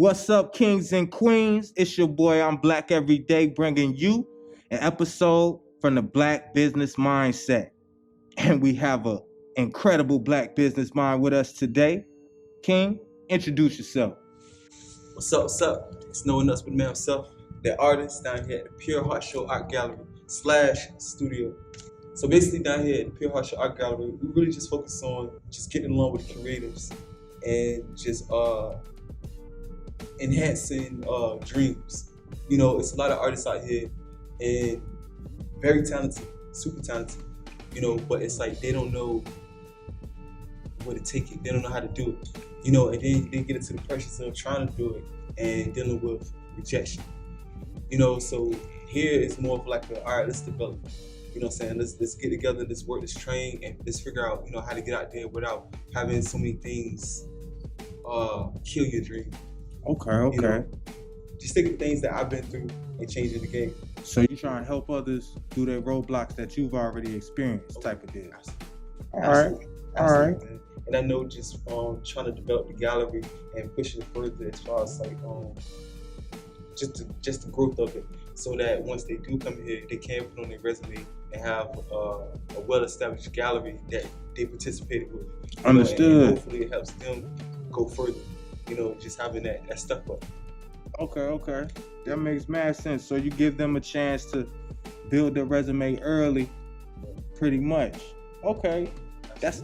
What's up, kings and queens? It's your boy, I'm Black Every Day, bringing you an episode from the Black Business Mindset. And we have an incredible Black business mind with us today. King, introduce yourself. What's up, It's no one else but me himself, the artist down here at the Pure Heart Show Art Gallery / studio. So basically down here at the Pure Heart Show Art Gallery, we really just focus on just getting along with the creatives and just enhancing dreams. You know, it's a lot of artists out here and very talented, super talented, you know, but it's like they don't know where to take it. They don't know how to do it, you know, and then they get into the pressures of trying to do it and dealing with rejection, you know. So here it's more of like all right, let's develop, you know what I'm saying, let's get together, let's work, let's train, and let's figure out, you know, how to get out there without having so many things kill your dream. Okay. You know, just taking things that I've been through and changing the game. So you trying to help others do their roadblocks that you've already experienced, type of deal. Absolutely. All right. Man. And I know just trying to develop the gallery and pushing it further as far as like just the growth of it, so that once they do come here, they can put on their resume and have a well-established gallery that they participated with. Understood. And hopefully it helps them go further. You know, just having that step up. Okay. That makes mad sense. So you give them a chance to build their resume early, pretty much. Okay. That's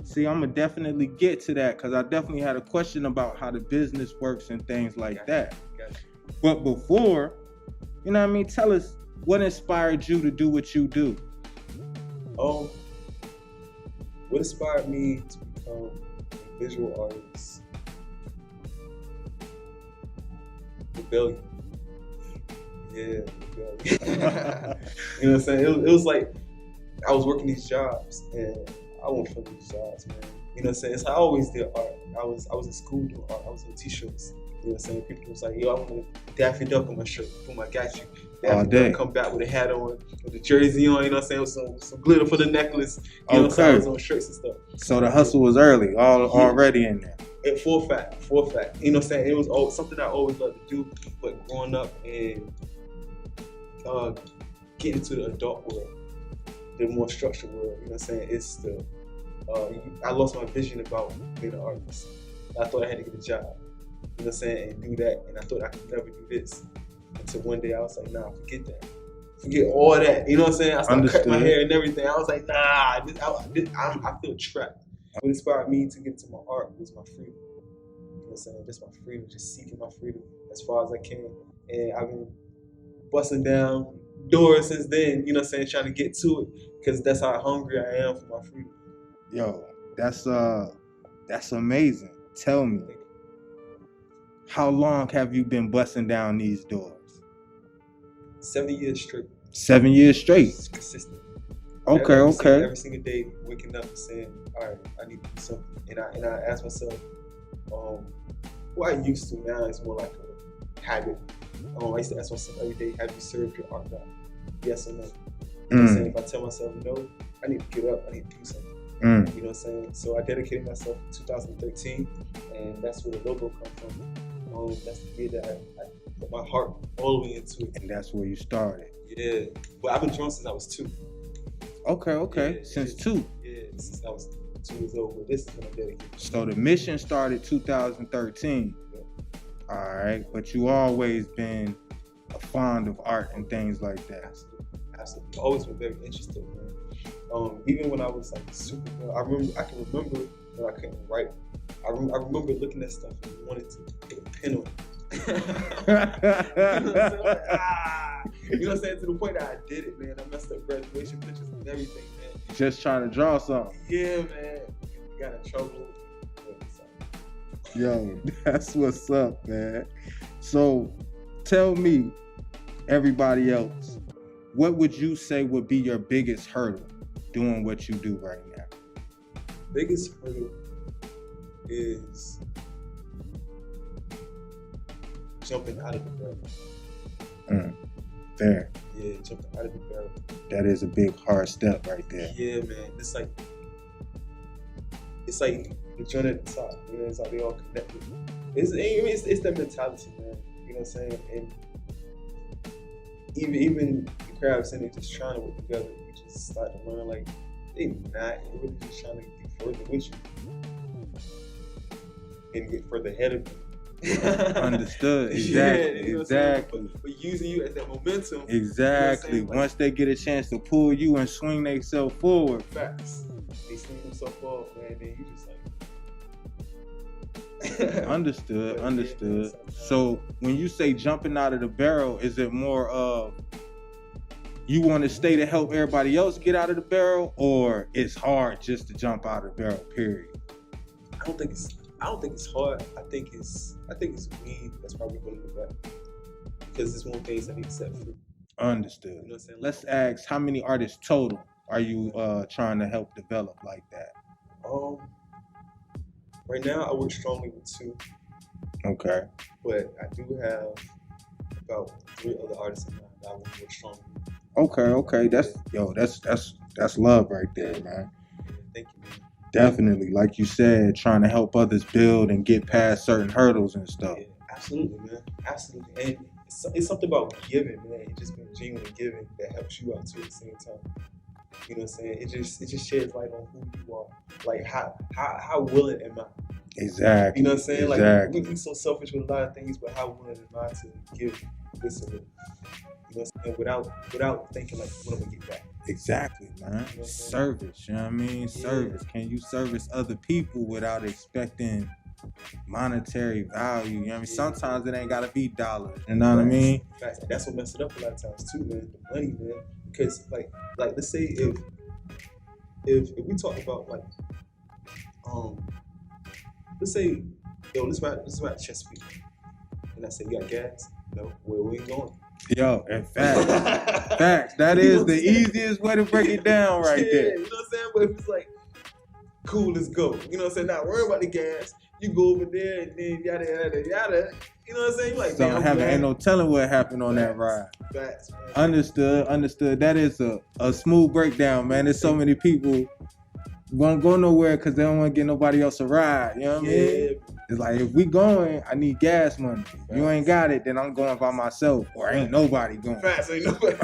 see, I'm gonna definitely get to that, because I definitely had a question about how the business works and things like that. Gotcha. But before, you know what I mean, tell us what inspired you to do what you do. What inspired me to become a visual artist? Rebellion. Yeah, rebellion. You know what I'm saying? It was like I was working these jobs and I wasn't feeling these jobs, man. You know what I'm saying? So I always did art. I was in school doing art. I was in t-shirts. You know what I'm saying? People was like, yo, I want a Daffy Duck on my shirt. Boom, I got you. Daffy Duck come back with a hat on, with the jersey on, you know what I'm saying? With some glitter for the necklace. You know what I'm saying? I was on shirts and stuff. So the hustle was early, already in there. For a fact. You know what I'm saying? It was something I always loved to do, but growing up and getting into the adult world, the more structured world, you know what I'm saying? It's the I lost my vision about being an artist. I thought I had to get a job, you know what I'm saying, and do that, and I thought I could never do this. Until one day I was like, nah, forget that. Forget all that, you know what I'm saying? I started cutting my hair and everything. I was like, nah, I feel trapped. What inspired me to get into my art was my freedom. You know what I'm saying? Just my freedom, just seeking my freedom as far as I can. And I've been busting down doors since then, you know what I'm saying, trying to get to it, because that's how hungry I am for my freedom. Yo, that's amazing. Tell me, how long have you been busting down these doors? 7 years straight. 7 years straight? It's consistent. Okay. Every single day, waking up and saying, all right, I need to do something. And I ask myself, what I used to now is more like a habit. I used to ask myself every day, have you served your art God? Yes or no? You know what I'm saying? If I tell myself no, I need to get up, I need to do something. You know what I'm saying? So I dedicated myself in 2013, and that's where the logo comes from. That's the year that I put my heart all the way into it. And that's where you started. Yeah. But I've been drawing since I was 2. Okay. Yeah, since 2? Yeah, since I was 2 years old. But this is when I dedicated. So the mission started 2013. Yeah. All right. But you always been fond of art and things like that. Absolutely. Always been very interested, man. Even when I was like super young, I can remember when I couldn't write. I remember looking at stuff and wanted to put a pen on it. You know what I'm saying? Like, you know what I'm saying? To the point that I did it, man. I messed up graduation pictures and everything, man. Just trying to draw something. Yeah, man. Got in trouble. Yo, that's what's up, man. So, tell me, everybody else, what would you say would be your biggest hurdle doing what you do right now? Biggest hurdle is jumping out of the barrel. Fair. Yeah, jumping out of the barrel. That is a big hard step right there. Yeah, man. It's like the joint at the top. You know, it's like they all connected. It's that mentality, man. You know what I'm saying? And even the crowds and they just trying to work together. You just start to learn like they not really just trying to get further with you and get further ahead of you. Understood. Exactly. Yeah, you know exactly. But using you as that momentum. Exactly. You know Once they get a chance to pull you and swing themselves forward. Facts. They swing themselves off, man. Then you just like. Understood. But understood. Yeah, so when you say jumping out of the barrel, is it more of you want to stay to help everybody else get out of the barrel, or it's hard just to jump out of the barrel? Period. I don't think it's hard. I think it's weed. That's why we're going to go back. Because it's one of the things I need to set free. Understood. You know what I'm saying? Let's ask, how many artists total are you trying to help develop like that? Right now I work strongly with 2. Okay. But I do have about 3 other artists in mind that I want to work strongly with. Okay. That's love right there, man. Yeah, thank you, man. Definitely, like you said, trying to help others build and get past certain hurdles and stuff. Yeah, absolutely, man. Absolutely. And it's something about giving, man. It's just being genuine giving that helps you out too at the same time. You know what I'm saying? It just sheds light on who you are. Like how willing am I? Exactly. You know what I'm saying? Exactly. Like we so selfish with a lot of things, but how willing am I to give this and that? You know what I'm saying? Without thinking like, what am I gonna get back? Exactly, man. You know what I'm saying? Service, you know what I mean? Yeah. Service. Can you service other people without expecting monetary value? You know what I mean? Yeah. Sometimes it ain't gotta be dollars. You know what I mean? Facts. And that's what messed it up a lot of times too, man. The money, man. Because like let's say if we talk about like let's say, yo, let's ride Chesapeake. And I say, you got gas? No, where we ain't going? Yo, in fact, facts. That is the easiest way to break it down right there. You know what I'm saying? But if it's like, cool, let's go. You know what I'm saying? Not worry about the gas. You go over there and then yada, yada, yada. You know what I'm saying? You're like, Something happened. Ain't no telling what happened on that ride. Facts, man. Understood. That is a smooth breakdown, man. There's so many people won't go nowhere because they don't want to get nobody else a ride. You know what I mean? It's like, if we going, I need gas money. If you ain't got it, then I'm going by myself, or ain't nobody going. Facts, ain't nobody.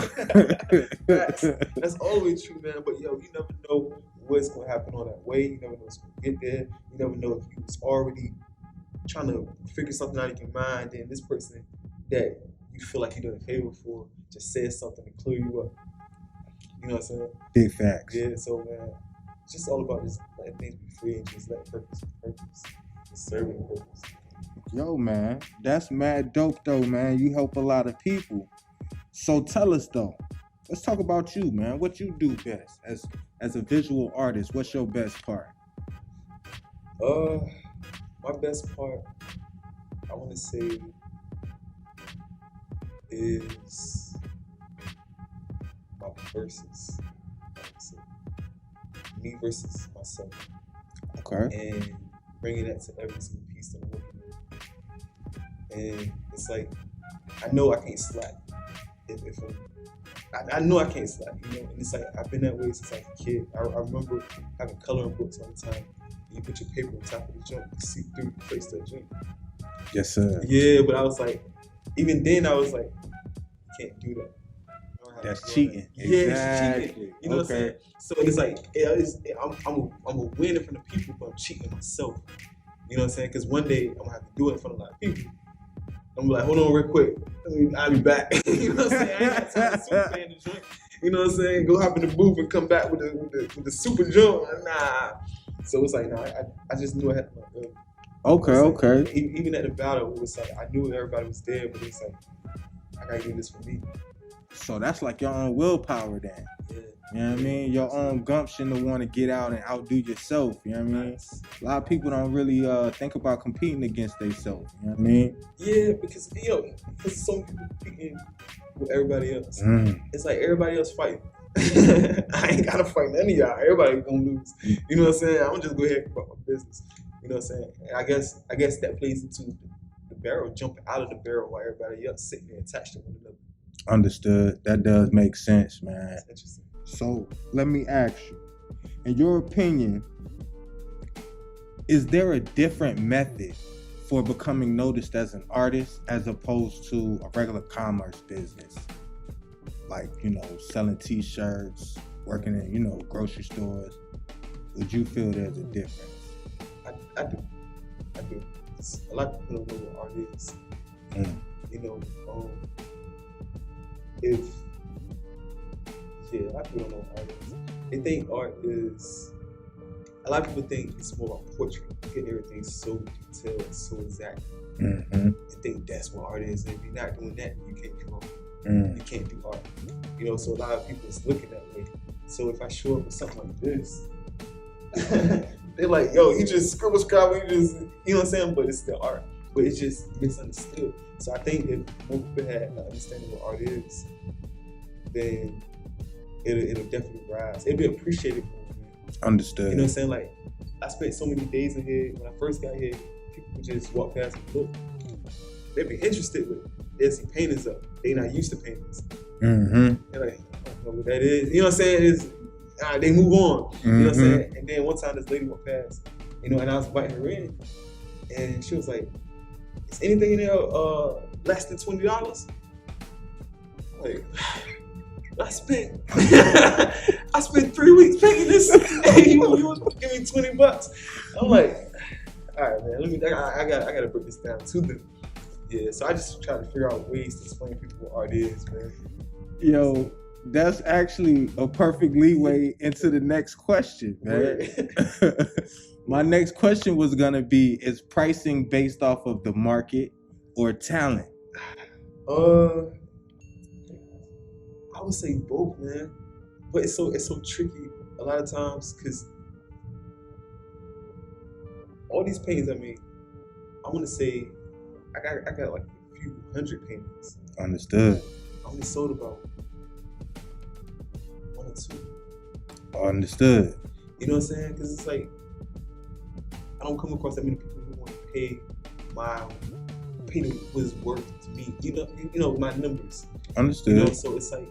Facts. That's always true, man. But yo, you never know what's gonna happen on that way. You never know what's gonna get there. You never know if you was already trying to figure something out in your mind, and this person that you feel like you're doing a favor for just says something to clear you up. You know what I'm saying? Big facts. Yeah. So man, it's just all about just letting things be free and just let purpose. Serving purpose. Yo, man, that's mad dope though, man. You help a lot of people. So tell us though, let's talk about you, man. What you do best as a visual artist? What's your best part? My best part, I want to say, is my verses. Me versus myself. Okay. And bringing that to every single piece that I'm working with. And it's like, I know I can't slack. I know I can't slack, you know? And it's like, I've been that way since I was a kid. I remember having coloring books all the time. You put your paper on top of the joint, you see through the face of the joint. Yes, sir. Yeah, but I was like, even then I was like, you can't do that. That's cheating. Yeah, exactly. it's cheating. You know what I'm saying? So it's like, I'm a winner from the people, but I'm cheating myself. You know what I'm saying? Because one day I'm gonna have to do it in front of a lot of people. I'm like, hold on real quick. I'll be back. You know what I'm saying? I ain't got time to super fan the joint. You know what I'm saying? Go hop in the booth and come back with the super joint. Nah. So it's like, I just knew I had to do it. Okay. Even at the battle, it was like, I knew everybody was there, but it's like, I gotta do this for me. So that's like your own willpower then. Yeah. You know what I mean? Your own gumption to want to get out and outdo yourself. You know what I mean? Nice. A lot of people don't really think about competing against themselves. You know what I mean? Yeah, because so many people competing with everybody else. It's like everybody else fighting. I ain't gotta fight none of y'all. Everybody gonna lose. You know what I'm saying? I'm gonna just go ahead and about my business. You know what I'm saying? And I guess that plays into the barrel, jumping out of the barrel while everybody else sitting there attached to one another. Understood. That does make sense, man. That's interesting. So let me ask you, in your opinion, is there a different method for becoming noticed as an artist as opposed to a regular commerce business? Like, selling t-shirts, working in, grocery stores. Would you feel there's a difference? I do. A lot of people don't know what art is. If a lot of people don't know what art is. They think art is. A lot of people think it's more about portrait, getting everything so detailed and so exact. Mm-hmm. They think that's what art is. And if you're not doing that, you can't draw. You can't do art. So a lot of people is looking that way. So if I show up with something like this, they're like, yo, you just scribble, you just, you know what I'm saying? But it's still art. But it's just misunderstood. So I think if more people had an understanding what art is, then it'll definitely rise. It'll be appreciated more, man. Understood. You know what I'm saying? Like, I spent so many days in here. When I first got here, people would just walk past and look. They'd be interested with it. They'll see paintings up. They not used to paintings. Mm-hmm. They're like, I don't know what that is. You know what I'm saying? They move on. Mm-hmm. You know what I'm saying? And then one time this lady walked past, and I was inviting her in, and she was like, is anything in there less than $20? Like, I spent 3 weeks painting this, and you was giving me $20. I'm like, all right, man. I gotta break this down to them. Yeah, so I just try to figure out ways to explain to people what art is, man. Yo, that's actually a perfect leeway into the next question, man. My next question was gonna be: is pricing based off of the market or talent? I would say both, man. But it's so tricky a lot of times because all these paintings I made, I want to say I got like a few hundred paintings. Understood. I only sold about 1 or 2. Understood. You know what I'm saying? Because it's like I don't come across that many people who want to pay my painting was worth to me. You know my numbers. Understood. So it's like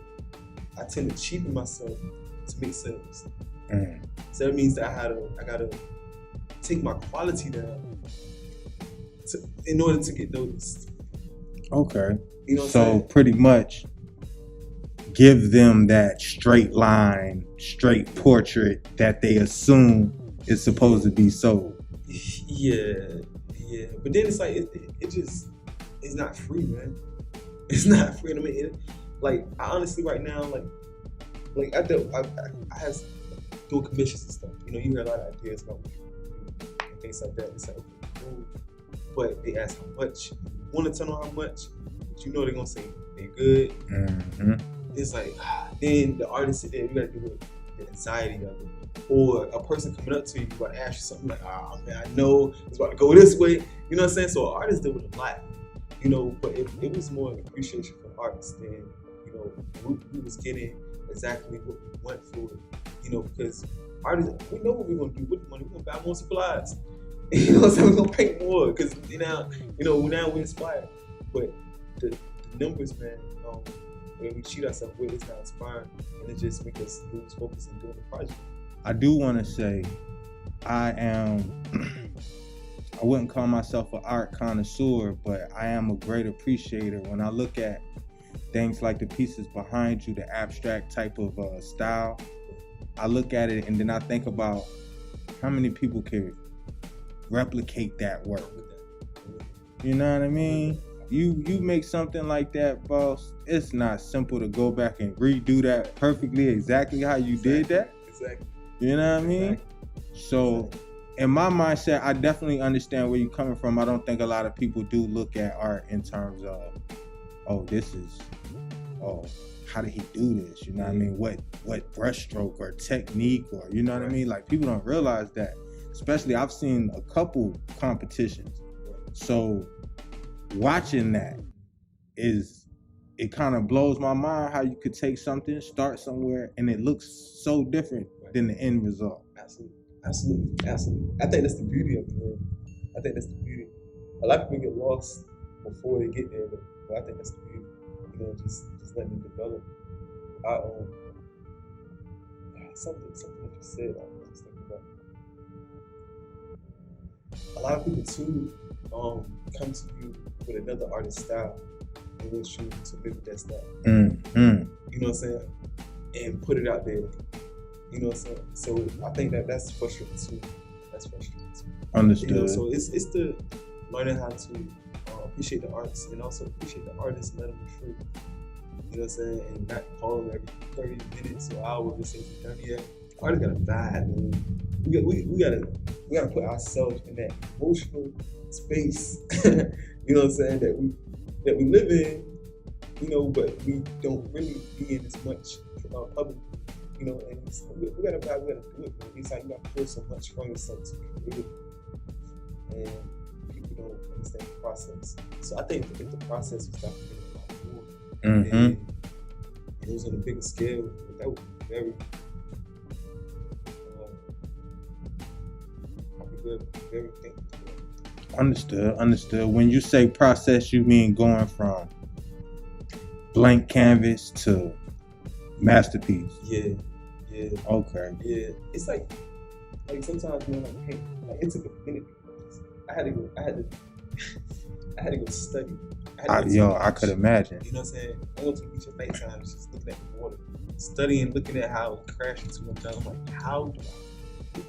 I tend to cheapen myself to make sales. Mm. So that means that I gotta take my quality down in order to get noticed. Okay. You know what I'm So saying? pretty much give them that straight line, straight portrait that they assume is supposed to be sold. Yeah. But then it's like it's not free, man. It's not free. I mean, I honestly right now, I have doing commissions and stuff. You hear a lot of ideas about what people do and things like that. It's like, okay, cool. But they ask how much. You want to tell them how much, but they're gonna say they're good. Mm-hmm. It's like then the artist sit there. You gotta deal with the anxiety of it, or a person coming up to you about to ask you something like, "Oh man, I know it's about to go this way." You know what I'm saying? So artists deal with a lot. But it was more an appreciation for artists than we was getting exactly what we went for. Because artists, we know what we're gonna do with the money. We're gonna buy more supplies. We're gonna paint more because now we're inspired. But the numbers, man, when we cheat ourselves with, it's not inspiring, and it just makes us lose focus in doing the project. I do want to say, I wouldn't call myself an art connoisseur, but I am a great appreciator. When I look at things like the pieces behind you, the abstract type of style, I look at it and then I think about how many people can replicate that work. You know what I mean? You make something like that, boss. It's not simple to go back and redo that perfectly, exactly how you did that. Exactly. You know what I mean? So, in my mindset, I definitely understand where you're coming from. I don't think a lot of people do look at art in terms of, how did he do this? You know what I mean? What brushstroke or technique, or you know what I mean? Like, people don't realize that. Especially, I've seen a couple competitions. So watching that it kind of blows my mind how you could take something, start somewhere, and it looks so different than the end result. Absolutely. I think that's the beauty of it, man. I think that's the beauty. A lot of people get lost before they get there, but I think that's the beauty. Just letting them develop. Something that you said, I was just thinking about. a lot of people too come to you with another artist style and want you to mimic that style. Mm-hmm. You know what I'm saying? And put it out there. You know what I'm saying? So I think that's frustrating too. That's frustrating too. Understood. You know, so it's the learning how to appreciate the arts and also appreciate the artists and let them be free. You know what I'm saying? And not call them every 30 minutes or hour to say it's done yet. Artists gotta vibe, man. We gotta put ourselves in that emotional space. You know what I'm saying? That we live in. You know, but we don't really be in as much public. You know, and we gotta vibe. We gotta do it. Man. It's like you gotta feel so much from yourself to be creative, and people don't understand the process. So I think if the process was documented a lot more, and it was on a bigger scale, that would be very, very thankful. Understood. When you say process, you mean going from blank canvas to masterpiece? Yeah. Okay. Yeah. It's like sometimes, man, like paint, like it took a minute. I had to go study. I could imagine. You know what I'm saying? I went to the beach at nighttime, just looking at the water, studying, looking at how it crashed into my time. I'm like, how do I do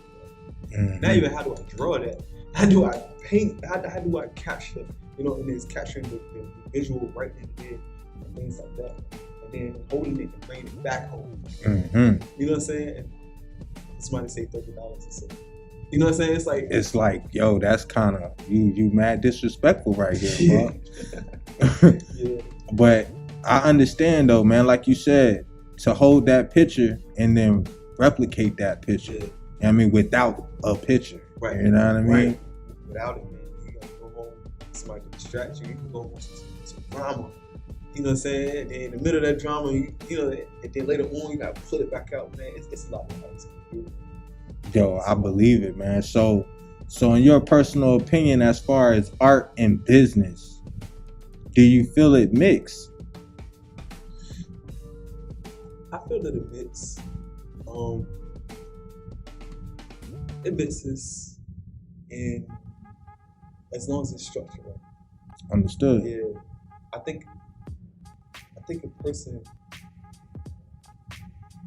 that? Mm-hmm. Not even how do I draw that? How do I paint? How do I capture? You know, and it's capturing the visual right in there and things like that. And then holding it and bringing it back home. Mm-hmm. You know what I'm saying? And somebody say $30 or so. You know what I'm saying? It's like, yo, that's kind of you mad disrespectful right here, bro. Yeah. But I understand though, man. Like you said, to hold that picture and then replicate that picture. Yeah. I mean, without a picture. Right. You know what I mean? Right. Without it, man, you gotta go home. Somebody can distract you. You can go home with some drama. You know what I'm saying? And then in the middle of that drama, you know, and then later on, you gotta pull it back out, man. It's a lot of things to do. Yo, I believe it, man. So in your personal opinion, as far as art and business, do you feel it mix? I feel that it mix. It mixes, and as long as it's structured right. Understood. Yeah, I think a person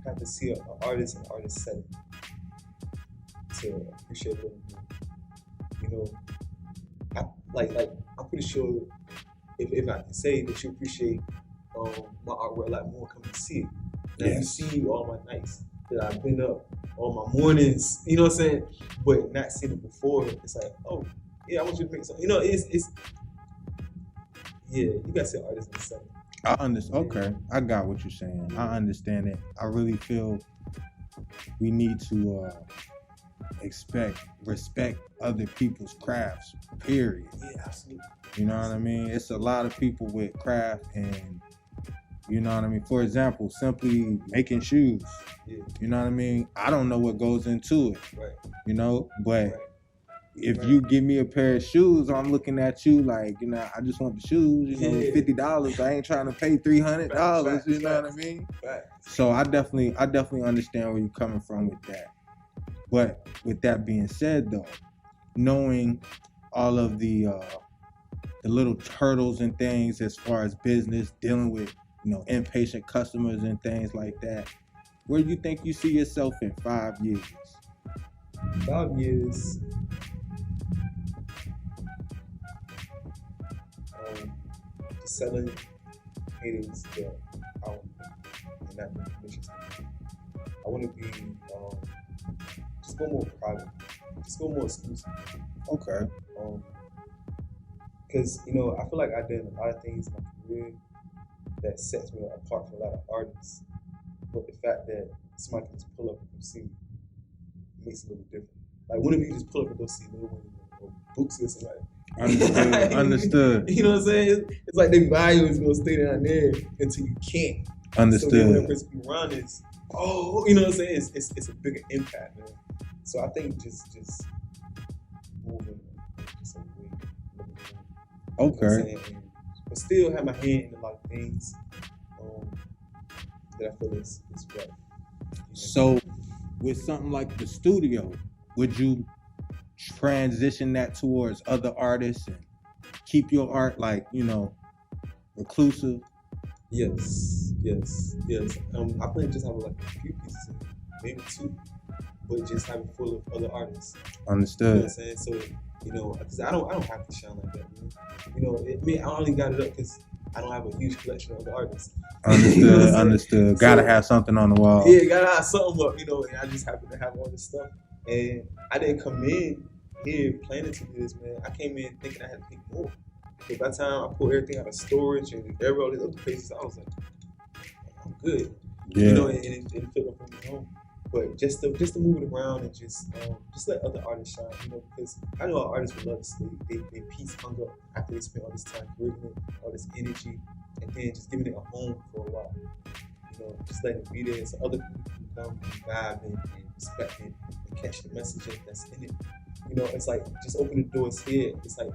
have to see an artist and artist setting to appreciate what they do. You know, I'm pretty sure if I can say that you appreciate my artwork a lot more, come and see it. Now you see all my nights that I've been up, all my mornings, you know what I'm saying? But not seen it before, it's like, oh, yeah, I want you to make something. You know, it's you gotta see artists in the setting. I understand. Okay, I got what you're saying. I understand it. I really feel we need to respect other people's crafts, period. Yeah, absolutely. You know what I mean? It's a lot of people with craft and, you know what I mean? For example, simply making shoes. Yeah. You know what I mean? I don't know what goes into it. Right. You know, but if you give me a pair of shoes, I'm looking at you like, you know, I just want the shoes, you know, $50. I ain't trying to pay $300, you know what I mean? So I definitely understand where you're coming from with that. But with that being said though, knowing all of the little hurdles and things as far as business, dealing with, you know, impatient customers and things like that, where do you think you see yourself in 5 years? 5 years. Selling paintings that I want to be, and not interesting. I want to be just go more private, just go more exclusive. Okay. Because you know, I feel like I've done a lot of things in my career that sets me apart from a lot of artists. But the fact that somebody can just pull up and see me makes it a little different. Like, what if you just pull up and go see Lil Wayne or Bootsy or somebody? Understood. You know what I'm saying? It's like the value is gonna stay down there until you can't. Understood. So then when the person be around is, you know what I'm saying? It's a bigger impact, man. So I think just moving just a way. Okay. You know but still have my hand in a lot of things that I feel is right. You know? So with something like the studio, would you transition that towards other artists and keep your art like, reclusive? Yes. I plan to just have like a few pieces, maybe 2, but just have it full of other artists. You know what Understood. I'm saying? So, because I don't have to shine like that. I only got it up because I don't have a huge collection of other artists. Understood. Gotta have something on the wall. Yeah, gotta have something up, and I just happen to have all this stuff. And I didn't come in here planning to do this, man. I came in thinking I had to pick more. But by the time I pulled everything out of storage and all these other places, I was like, I'm good. Yeah. And it fit up on my own. But just to move it around and just let other artists shine, because I know our artists would love to sleep. Their piece hung up after they spent all this time creating it, all this energy, and then just giving it a home for a while. Just letting it be there so other people can come and vibe and respect it and catch the message that's in it. It's like just open the doors here. It's like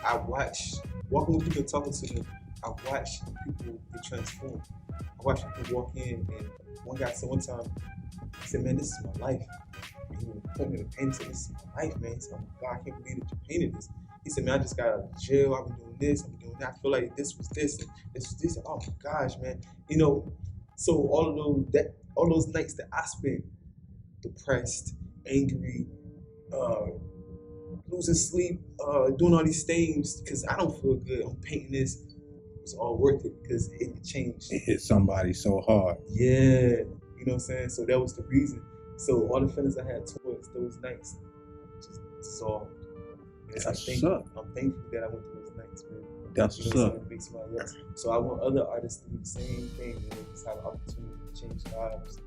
I watch walking with people and talking to them. I watch people get transformed. I watch people walk in, and one guy said one time, he said, "Man, this is my life." He pointed at the painting, said, "This is my life, man." He said, "Oh my God, I can't believe that you painted this." He said, "Man, I just got out of jail. I've been doing this. I've been doing that. I feel like this was this, and this was this. Oh my gosh, man." So all those nights that I spent depressed, angry, losing sleep, doing all these things because I don't feel good. I'm painting this. It's all worth it because it changed. It hit somebody so hard. Yeah, you know what I'm saying? So that was the reason. So all the feelings I had towards those nights just dissolved. And I'm thankful that I went through those nights, man. That's what's up. It makes somebody else. So I want other artists to do the same thing and just have an opportunity to change lives.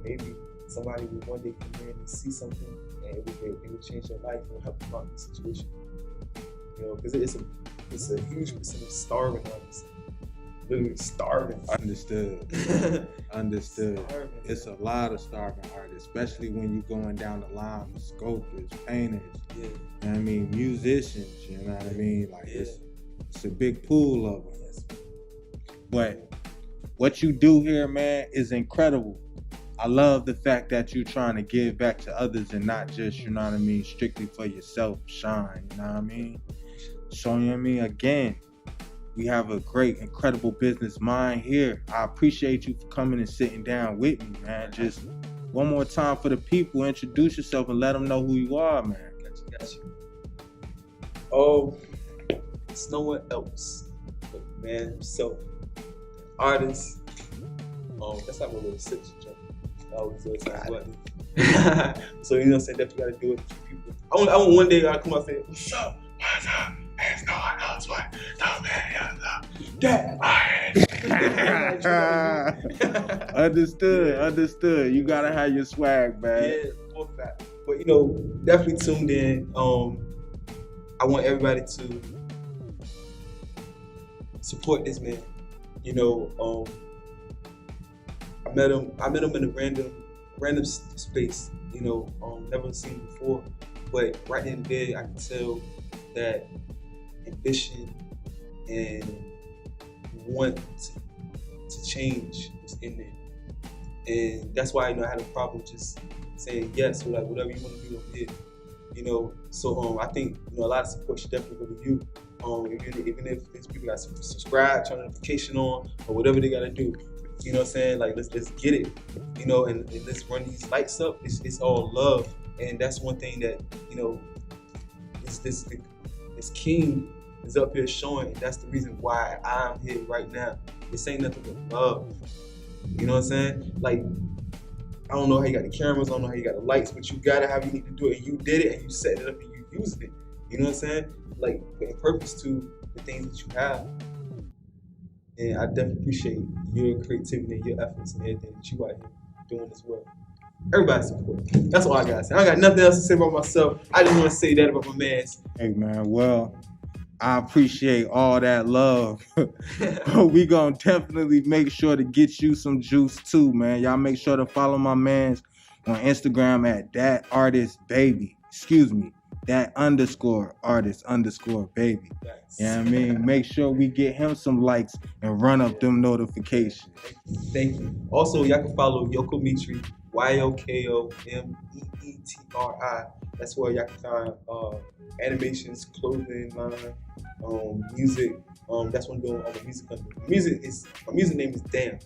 Maybe somebody will one day come in and see something and it will change their life and help them out in the situation. Because it's a huge percent of starving artists. Literally starving. Understood. Starving, it's a lot of starving artists, especially when you're going down the line with sculptors, painters, musicians, you know what I mean? Like it's a big pool of them. Yes. But what you do here, man, is incredible. I love the fact that you're trying to give back to others and not just, strictly for yourself, shine, you know what I mean? So, again, we have a great, incredible business mind here. I appreciate you for coming and sitting down with me, man. Just one more time for the people, introduce yourself and let them know who you are, man. Got you. Oh, it's no one else but the man himself, artist. That's not my little signature joke. I always do it. So what I'm saying, definitely gotta do it with people. I want one day I come out and say, "What's up? What's up? There's no one else but the man. Understood. You gotta have your swag, man. Yeah, for a fact. But definitely tuned in. I want everybody to support this man. I met him in a random space. Never seen before. But right in there, I can tell that ambition and want to change was in there, and that's why I had a problem just saying yes or like whatever you want to do over here. So I think a lot of support should definitely go to you. Even if these people got to subscribe, turn notification on, or whatever they gotta do. You know what I'm saying? Like let's get it. And let's run these lights up. It's all love, and that's one thing that this king is up here showing, and that's the reason why I'm here right now. This ain't nothing but love. You know what I'm saying? Like, I don't know how you got the cameras, I don't know how you got the lights, but you gotta how you need to do it, and you did it, and you set it up, and you used it. You know what I'm saying? Like, putting purpose to the things that you have. And I definitely appreciate your creativity and your efforts and everything that you out here doing as well. Everybody support. That's all I gotta say. I got nothing else to say about myself. I just want to say that about my man. Hey man, well, I appreciate all that love. We gonna definitely make sure to get you some juice too, man. Y'all make sure to follow my mans on Instagram at @thatartistbaby. _artist_baby. You know what I mean? Make sure we get him some likes and run up them notifications. Thank you. Also, y'all can follow Yoko Mitri YOKOMEETRI. That's where y'all can find animations, clothing line, music. That's what I'm doing on the music company. My music name is Damn.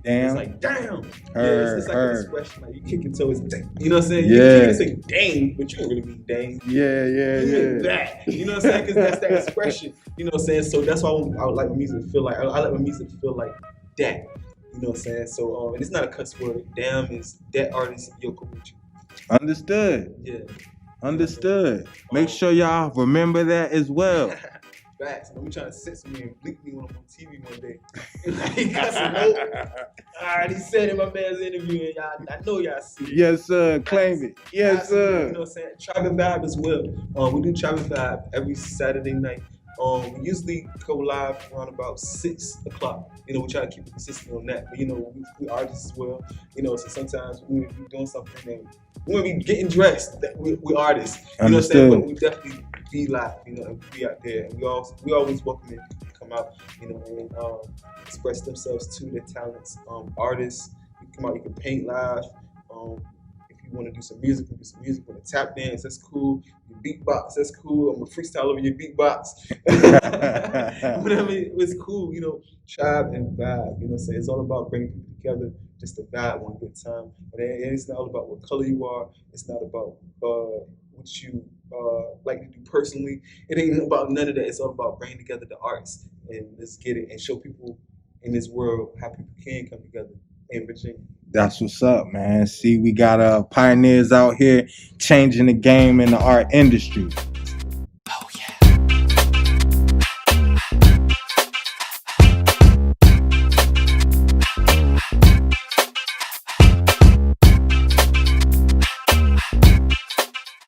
It's like damn. It's like an expression like you kick your toes. You know what I'm saying? Yeah. You can say dang, but you don't really mean dang. Yeah. You mean that. You know what I'm saying? Because that's that expression. You know what I'm saying? So that's why I would like my music to feel like. I like my music to feel like that. You know what I'm saying? So and it's not a cuss word. Damn is that artist Yoko Michi. Understood. Yeah. Understood. Make sure y'all remember that as well. Facts. I'm trying to censor me and blink me when I'm on TV one day. He cussing out. I already said in my man's interview, and y'all, I know y'all see it. Yes, sir. Claim it. Yes, sir. You know what I'm saying? Tribe and Vibe as well. We do Tribe and Vibe every Saturday night. We usually go live around about 6 o'clock. You know, we try to keep it consistent on that. But, you know, we artists as well. You know, so sometimes we be doing something and we won't be getting dressed. We artists. You know what I'm saying? But we definitely be live, you know, and be out there. And we always welcome them to come out, you know, and express themselves to their talents. Artists, you come out, you can paint live. If you want to do some music, you can do some music. Want to tap dance, that's cool. You beatbox, that's cool. I'm gonna freestyle over your beatbox. Whatever, it's cool, you know. Tribe and vibe, you know what I'm saying? It's all about bringing people together, just to vibe one good time. And it's not all about what color you are. It's not about what you like to do personally. It ain't about none of that. It's all about bringing together the arts and let's get it and show people in this world how people can come together in Virginia. That's what's up, man. See, we got pioneers out here changing the game in the art industry.